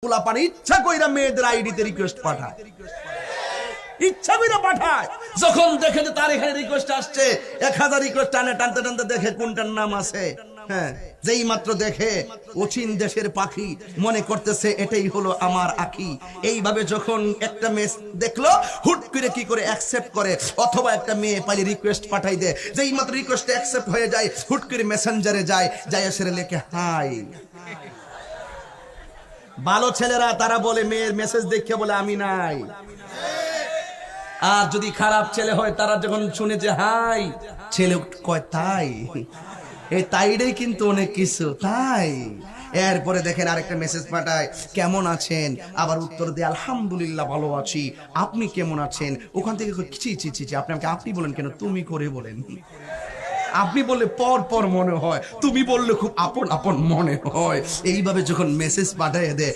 পোলাপান ইচ্ছা কইরা মেয়েদের আইডিতে রিকোয়েস্ট পাঠায়, ইচ্ছা কইরা পাঠায়। যখন দেখে যে তার এখানে রিকোয়েস্ট আসছে, 1000 রিকোয়েস্ট টানতে টানতে দেখে কোনটার নাম আছে। হ্যাঁ, যেই মাত্র দেখে অচিন দেশের পাখি মনে করতেছে এটাই হলো আমার আখি। এইভাবে যখন একটা মেয়ে দেখলো, হুট করে কি করে অ্যাকসেপ্ট করে, অথবা একটা মেয়ে পাইলে রিকোয়েস্ট পাঠাই দেয়। যেই মাত্র রিকোয়েস্ট অ্যাকসেপ্ট হয়ে যায়, হুট করে মেসেঞ্জারে যায়, এসে লেখে হাই। ভালো ছেলেরা তারা বলে মেয়ের মেসেজ দেখে বলে আমি নাই। আর যদি খারাপ ছেলে হয়, তারা যখন শুনে যে হাই, ছেলে কয় তাই। এই তাইটাই কিন্তু অনেক কিছু, তাই। এরপরে দেখেন আরেকটা মেসেজ পাঠায়, কেমন আছেন? আবার উত্তর দেয় আলহামদুলিল্লাহ ভালো আছি, আপনি কেমন আছেন? ওখান থেকে ছি ছি ছি, আপনি আমাকে আপনি বলেন কেন, তুমি করে বলেন। আপনি বললে পর পর মনে হয়, তুমি বললে খুব আপন আপন মনে হয়। এইভাবে যখন মেসেজ পাঠায় দেয়,